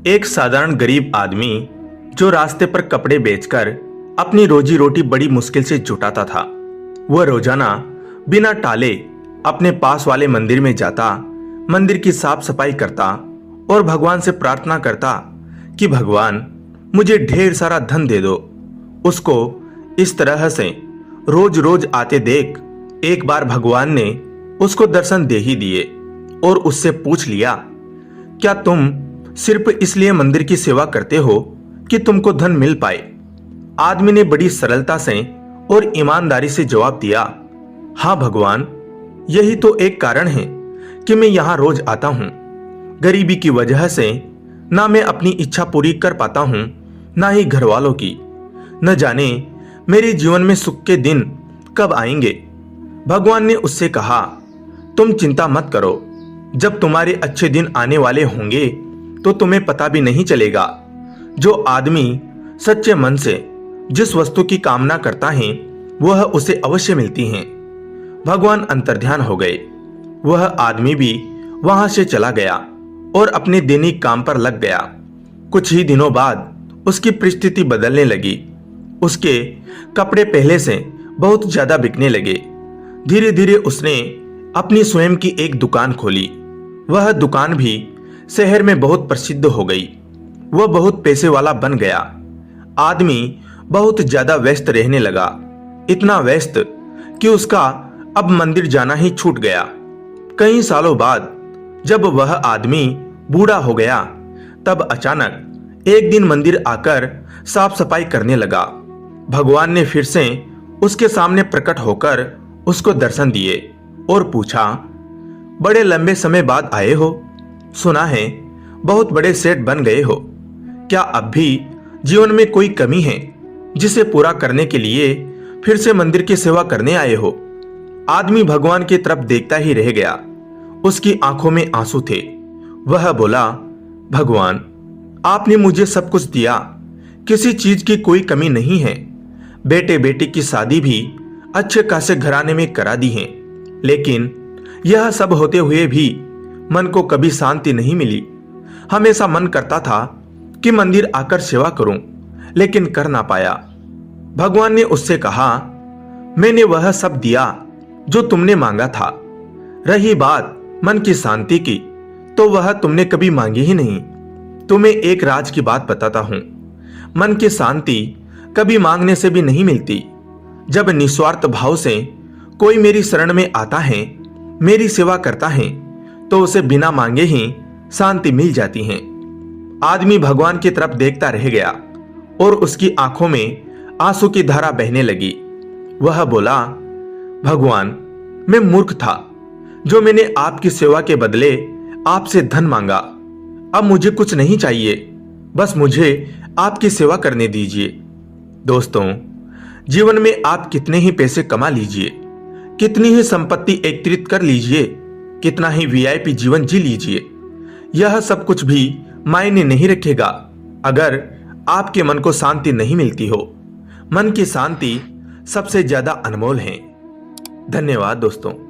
एक साधारण गरीब आदमी जो रास्ते पर कपड़े बेचकर अपनी रोजी रोटी बड़ी मुश्किल से जुटाता था, वह रोजाना बिना टाले अपने पास वाले मंदिर में जाता, मंदिर की साफ सफाई करता और भगवान से प्रार्थना करता कि भगवान मुझे ढेर सारा धन दे दो। उसको इस तरह से रोज रोज आते देख एक बार भगवान ने उसको दर्शन दे ही दिए और उससे पूछ लिया, क्या तुम सिर्फ इसलिए मंदिर की सेवा करते हो कि तुमको धन मिल पाए? आदमी ने बड़ी सरलता से और ईमानदारी से जवाब दिया, हाँ भगवान, यही तो एक कारण है कि मैं यहाँ रोज आता हूँ। गरीबी की वजह से ना मैं अपनी इच्छा पूरी कर पाता हूँ, ना ही घर वालों की। न जाने मेरे जीवन में सुख के दिन कब आएंगे। भगवान ने उससे कहा, तुम चिंता मत करो, जब तुम्हारे अच्छे दिन आने वाले होंगे तो तुम्हें पता भी नहीं चलेगा। जो आदमी सच्चे मन से जिस वस्तु की कामना करता है वह उसे अवश्य मिलती है। भगवान अंतर्ध्यान हो गए। वह आदमी भी वहां से चला गया और अपने दैनिक काम पर लग गया। कुछ ही दिनों बाद उसकी परिस्थिति बदलने लगी। उसके कपड़े पहले से बहुत ज्यादा बिकने लगे। धीरे धीरे उसने अपनी स्वयं की एक दुकान खोली। वह दुकान भी शहर में बहुत प्रसिद्ध हो गई। वह बहुत पैसे वाला बन गया। आदमी बहुत ज्यादा व्यस्त रहने लगा, इतना व्यस्त कि उसका अब मंदिर जाना ही छूट गया। कई सालों बाद जब वह आदमी बूढ़ा हो गया, तब अचानक एक दिन मंदिर आकर साफ सफाई करने लगा। भगवान ने फिर से उसके सामने प्रकट होकर उसको दर्शन दिए और पूछा, बड़े लंबे समय बाद आए हो, सुना है बहुत बड़े सेठ बन गए हो। क्या अब भी जीवन में कोई कमी है जिसे पूरा करने के लिए फिर से मंदिर की सेवा करने आए हो? आदमी भगवान की तरफ देखता ही रह गया। उसकी आंखों में आंसू थे। वह बोला, भगवान, आपने मुझे सब कुछ दिया, किसी चीज की कोई कमी नहीं है। बेटे बेटी की शादी भी अच्छे खासे घराने में करा दी है, लेकिन यह सब होते हुए भी मन को कभी शांति नहीं मिली। हमेशा मन करता था कि मंदिर आकर सेवा करूं, लेकिन कर ना पाया। भगवान ने उससे कहा, मैंने वह सब दिया जो तुमने मांगा था। रही बात मन की शांति की, तो वह तुमने कभी मांगी ही नहीं। तुम्हें एक राज की बात बताता हूं, मन की शांति कभी मांगने से भी नहीं मिलती। जब निस्वार्थ भाव से कोई मेरी शरण में आता है, मेरी सेवा करता है, तो उसे बिना मांगे ही शांति मिल जाती है। आदमी भगवान की तरफ देखता रह गया और उसकी आंखों में आंसू की धारा बहने लगी। वह बोला, भगवान, मैं मूर्ख था जो मैंने आपकी सेवा के बदले आपसे धन मांगा। अब मुझे कुछ नहीं चाहिए, बस मुझे आपकी सेवा करने दीजिए। दोस्तों, जीवन में आप कितने ही पैसे कमा लीजिए, कितनी ही संपत्ति एकत्रित कर लीजिए, कितना ही वीआईपी जीवन जी लीजिए, यह सब कुछ भी मायने नहीं रखेगा अगर आपके मन को शांति नहीं मिलती हो। मन की शांति सबसे ज्यादा अनमोल है। धन्यवाद दोस्तों।